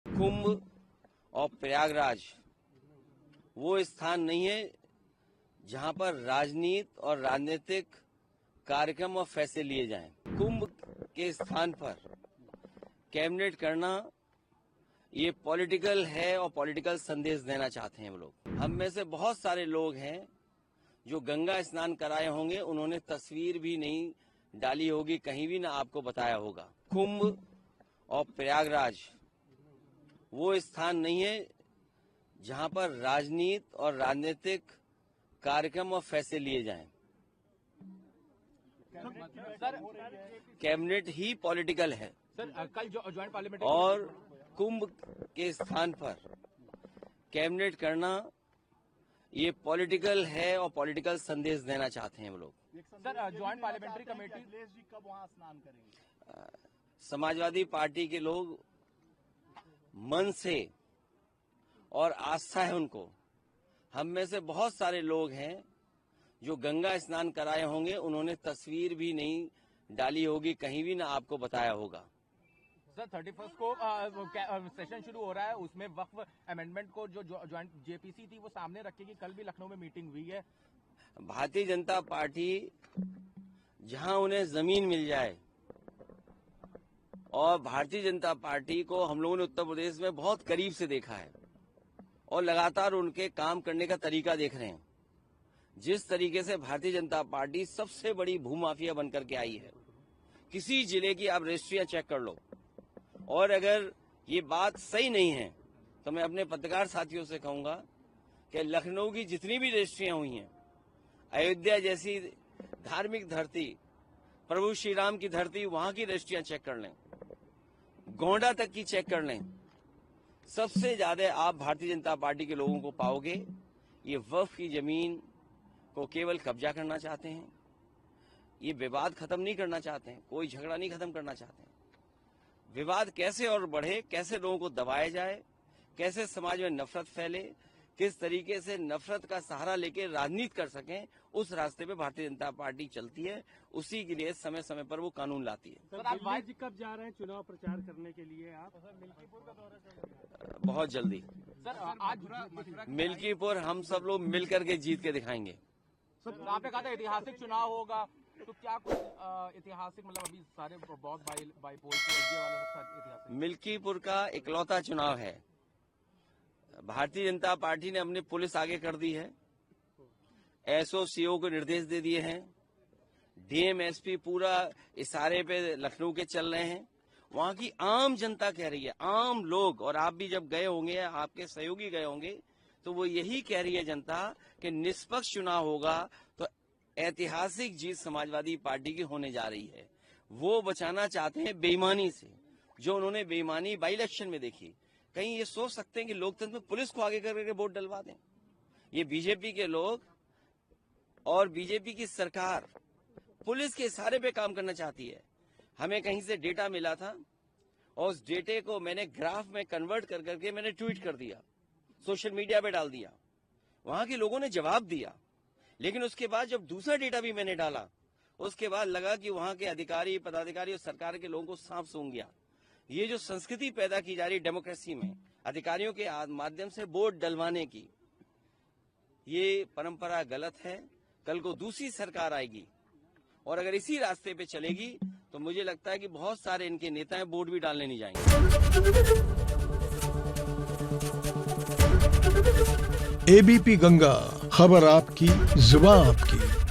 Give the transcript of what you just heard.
कुंभ और प्रयागराज वो स्थान नहीं है जहां पर राजनीति और राजनीतिक कार्यक्रम और फैसले लिए जाएं। कुंभ के स्थान पर कैबिनेट करना ये पॉलिटिकल है और पॉलिटिकल संदेश देना चाहते हैं वो लोग। हम में से बहुत सारे लोग हैं जो गंगा स्नान कराए होंगे, उन्होंने तस्वीर भी नहीं डाली होगी, कहीं भी ना आपको बताया होगा। कुंभ और प्रयागराज वो स्थान नहीं है जहां पर राजनीति और राजनीतिक कार्यक्रम और फैसले लिए जाएं। कैबिनेट ही पॉलिटिकल है सर, कल ज्वाइंट पार्लियामेंट और कुंभ के स्थान पर कैबिनेट करना ये पॉलिटिकल है और पॉलिटिकल संदेश देना चाहते हैं वो लोग। सर, ज्वाइंट पार्लियामेंट्री कमेटी कब वहां स्नान करेंगे? समाजवादी पार्टी के लोग मन से और आस्था है उनको। हम में से बहुत सारे लोग हैं जो गंगा स्नान कराए होंगे, उन्होंने तस्वीर भी नहीं डाली होगी, कहीं भी ना आपको बताया होगा। सर, 31 को सेशन शुरू हो रहा है, उसमें वक्फ अमेंडमेंट को जो ज्वाइंट जेपीसी थी वो सामने रखेगी। कल भी लखनऊ में मीटिंग हुई है। भारतीय जनता पार्टी जहां उन्हें जमीन मिल जाए, और भारतीय जनता पार्टी को हम लोगों ने उत्तर प्रदेश में बहुत करीब से देखा है और लगातार उनके काम करने का तरीका देख रहे हैं। जिस तरीके से भारतीय जनता पार्टी सबसे बड़ी भूमाफिया बनकर के आई है, किसी जिले की आप रजिस्ट्रियां चेक कर लो, और अगर ये बात सही नहीं है तो मैं अपने पत्रकार साथियों से कहूंगा कि लखनऊ की जितनी भी रजिस्ट्रियां हुई हैं, अयोध्या जैसी धार्मिक धरती, प्रभु श्री राम की धरती, वहां की रजिस्ट्रियां चेक कर लें, गोंडा तक की चेक कर लें। सबसे ज्यादा आप भारतीय जनता पार्टी के लोगों को पाओगे ये वक्फ की जमीन को केवल कब्जा करना चाहते हैं, ये विवाद खत्म नहीं करना चाहते हैं, कोई झगड़ा नहीं खत्म करना चाहते हैं। विवाद कैसे और बढ़े, कैसे लोगों को दबाया जाए, कैसे समाज में नफरत फैले, किस तरीके से नफरत का सहारा लेके राजनीति कर सकें, उस रास्ते पे भारतीय जनता पार्टी चलती है। उसी के लिए समय समय पर वो कानून लाती है। सर, आप दिल्ली कब जा रहे हैं चुनाव प्रचार करने के लिए? आप मिल्कीपुर का दौरा चल रहा है। बहुत जल्दी सर, आज मिल्कीपुर हम सब लोग मिल करके जीत के दिखाएंगे। सर, आपने कहा था ऐतिहासिक चुनाव होगा, तो क्या कुछ ऐतिहासिक, मतलब अभी सारे बहुत बाईपोल वाले ऐतिहासिक? मिल्कीपुर का इकलौता चुनाव है। भारतीय जनता पार्टी ने अपनी पुलिस आगे कर दी है, एसओसीओ को निर्देश दे दिए हैं, डीएम एसपी पूरा इशारे पे लखनऊ के चल रहे हैं। वहां की आम जनता कह रही है, आम लोग, और आप भी जब गए होंगे, आपके सहयोगी गए होंगे, तो वो यही कह रही है जनता कि निष्पक्ष चुनाव होगा तो ऐतिहासिक जीत समाजवादी पार्टी की होने जा रही है। वो बचाना चाहते हैं बेईमानी से, जो उन्होंने बेईमानी बाई इलेक्शन में देखी। कहीं ये सोच सकते हैं कि लोकतंत्र में पुलिस को आगे करके वोट डलवा दें? ये बीजेपी के लोग और बीजेपी की सरकार पुलिस के इशारे पे काम करना चाहती है। हमें कहीं से डेटा मिला था और उस डेटे को मैंने ग्राफ में कन्वर्ट कर करके मैंने ट्वीट कर दिया, सोशल मीडिया पे डाल दिया। वहां के लोगों ने जवाब दिया, लेकिन उसके बाद जब दूसरा डेटा भी मैंने डाला, उसके बाद लगा कि वहां के अधिकारी, पदाधिकारी और सरकार के लोगों को सांप सूंघ गया। ये जो संस्कृति पैदा की जा रही डेमोक्रेसी में, अधिकारियों के माध्यम से वोट डलवाने की, ये परंपरा गलत है। कल को दूसरी सरकार आएगी और अगर इसी रास्ते पे चलेगी तो मुझे लगता है कि बहुत सारे इनके नेता वोट भी डालने नहीं जाएंगे। एबीपी गंगा, खबर आपकी, जुबान आपकी।